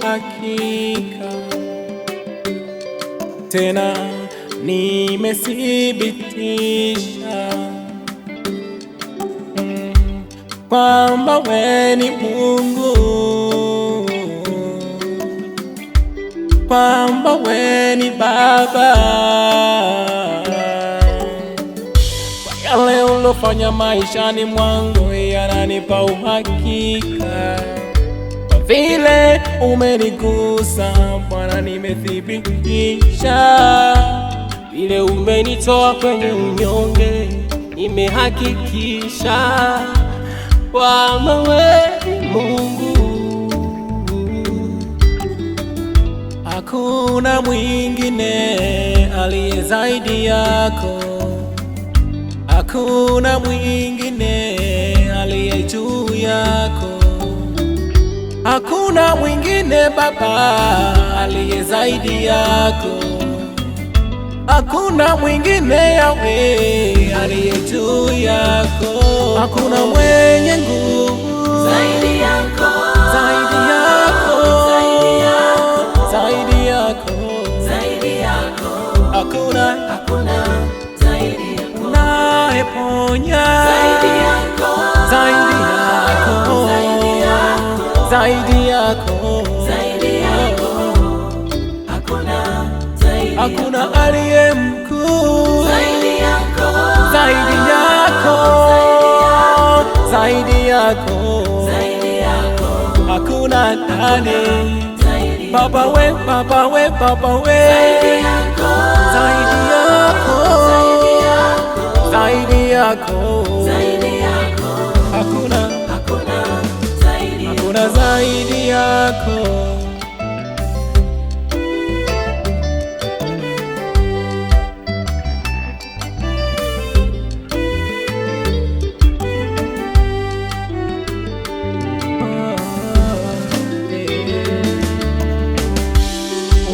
uhakika, tena nimethibitisha kwamba wewe ni Mungu, kwamba wewe ni Baba. Kwa yale ulofanya maishani mwangu yananipa uhakika, kwa vile umenigusa Bwana, nimethibitisha. Vile umenitoa kwenye unyonge, nimehakikisha kwamba wewe ni Mungu. Hakuna mwingine aliye zaidi yako, hakuna mwingine aliye juu yako, hakuna mwingine Baba aliye zaidi yako, hakuna mwingine Yahweh aliye juu yako. Hakuna mwenye nguvu Zaidi yako, zaidi yako, zaidi yako, zaidi yako, hakuna zaidi yako, unayeponya zaidi yako, zaidi yako, zaidi yako, zaidi yako, hakuna aliye mkuu zaidi yako, zaidi yako, zaidi yako, zaidi yako, hakuna nani. zaidi Baba we, Baba we, Baba we, yako, zaidi yako, zaidi yako, zaidi yako, hakuna zaidi yako. hakuna zaidi yako.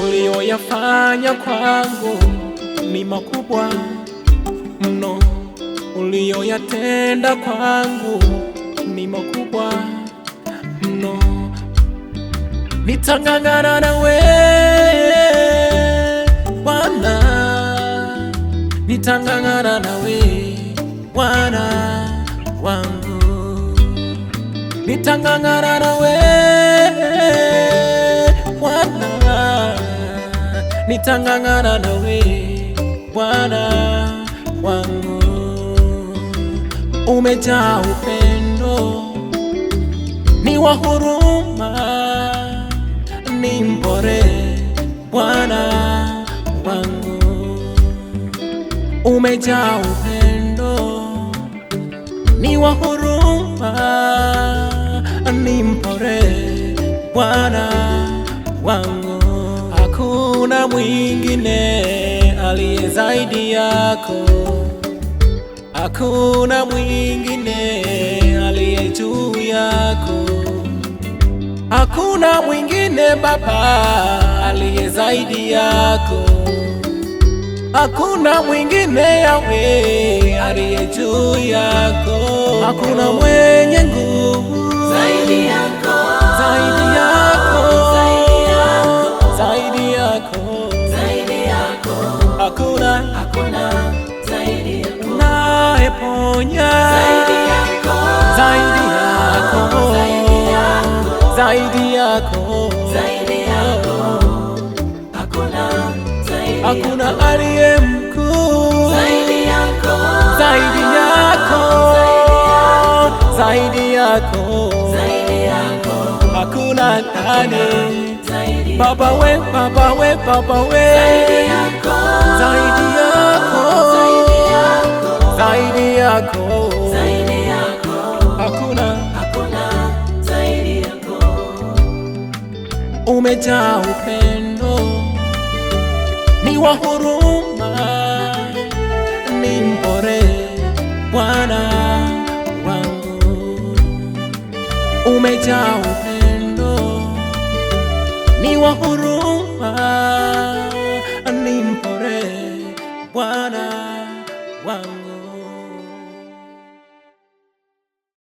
Ulioyafanya kwangu ni makubwa mno, ulioyatenda kwangu ni makubwa mno. Nitang'ang'ana nawe Bwana, nitang'ang'ana nawe Bwana wangu, nitang'ang'ana nawe Bwana, nitang'ang'ana nawe Bwana wangu. Umejaa upendo, ni wa huruma, ni mpole Bwana wangu. Umejaa upendo, ni wa huruma, ni mpole Bwana wangu. Hakuna mwingine aliye zaidi yako, hakuna mwingine aliye juu yako, hakuna mwingine Baba aliye zaidi yako, hakuna mwingine Yahweh aliye juu yako. Hakuna mwenye nguvu Zaidi yako, zaidi yako, zaidi yako, zaidi yako, zaidi yako, hakuna zaidi yako, unayeponya zaidi yako, zaidi yako, zaidi yako, zaidi yako, hakuna aliye mkuu zaidi yako, zaidi yako, zaidi yako, zaidi yako, hakuna nani. zaidi Baba we, Baba we, Baba we, yako, zaidi yako, zaidi yako, zaidi yako, hakuna zaidi yako. umejaa upendo, ni wa huruma, ni mpole Bwana wangu. Umejaa upendo, ni wa huruma, ni mpole Bwana wangu.